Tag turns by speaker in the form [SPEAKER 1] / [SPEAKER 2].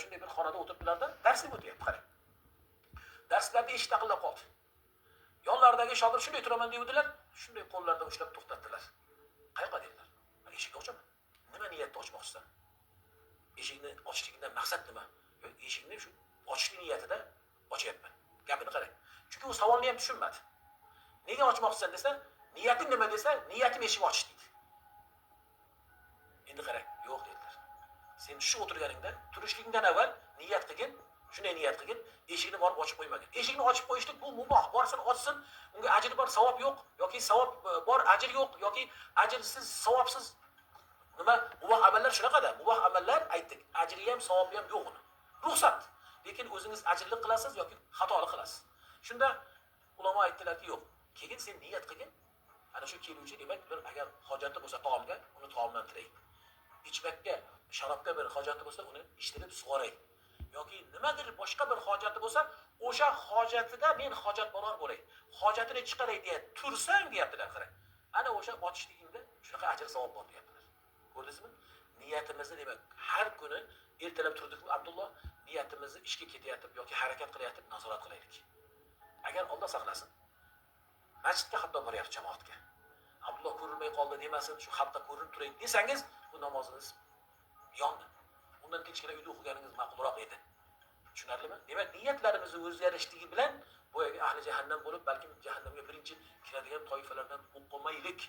[SPEAKER 1] shunday bir xonada o'tiribdilarda darslik o'tyapti, qarang. Darslarda eshik taqillab qoldi. Yonlaridagi shogird shunday turaman deydilar, shunday qo'llarida ushlab to'xtatdilar. Qayoqqa dedilar? Eshikni ochaman. Nima niyatda ochmoqchisan? Eshikni ochishlikdan maqsad nima? Eshikni shu ochishlik niyatida ochyapman. Gapini qarang. Chunki u savolni ham tushunmadi. Nega ochmoqchisan desa, niyating nima desa, niyatim eshik ochish deydi. Endi qarang, yo'q dedilar. Sen shu o'tirganingda, turishligingdan avval niyat qilgin, shunday niyat qilgin, eshikni borib ochib qo'ymagin. Eshikni ochib qo'yishlik bu muboh, borsin ochsin, unga ajr bor, savob yo'q, yoki savob bor, ajr yo'q, yoki ajrsiz, savobsiz. Nima? Muboh amallar shunaqada. Muboh amallar aytdik, ajri ham, savobi ham yo'q uni. Ruxsat. Lekin o'zingiz ajrlik qilasiz yoki xatolik qilasiz. Shunda ulamo aytdilarki, yo'q. Keyin sen niyat qilgin. Ana shu keluvchi demak bir agar hojati bo'lsa taomga, uni taomlantiray. Ichmakka, sharobga bir hojati bo'lsa, uni ishtirib sug'oray. Yoki nimadir boshqa bir hojati bo'lsa, o'sha hojatida men hojatbonor bo'lay. Hojatini chiqaray deya tursang deyaptilar, qarang. Ana o'sha ochishligingda shunaqa ajr savob bor deyaptilar. Ko'rdingizmi? Niyatimizni demak har kuni ertalab turdikmi Abdulloh, niyatimizni ishga ketayotib yoki harakat qilayotib nazorat qilaylik. Agar Alloh saqlasin, masjidga hatto boryapti jamoatga. Abdulloh ko'rilmay qoldi demasin, shu xalqqa ko'rinib turay desangiz, bu namozingiz yondi. Undan tinchgina uyda o'qiganingiz ma'qulroq edi. Tushunarlimi? Demak, niyatlarimizni o'zgarishligi bilan boyaga ahli jahannam bo'lib, balkim jahannamga birinchi kiradigan toifalardan bo'lmaylik.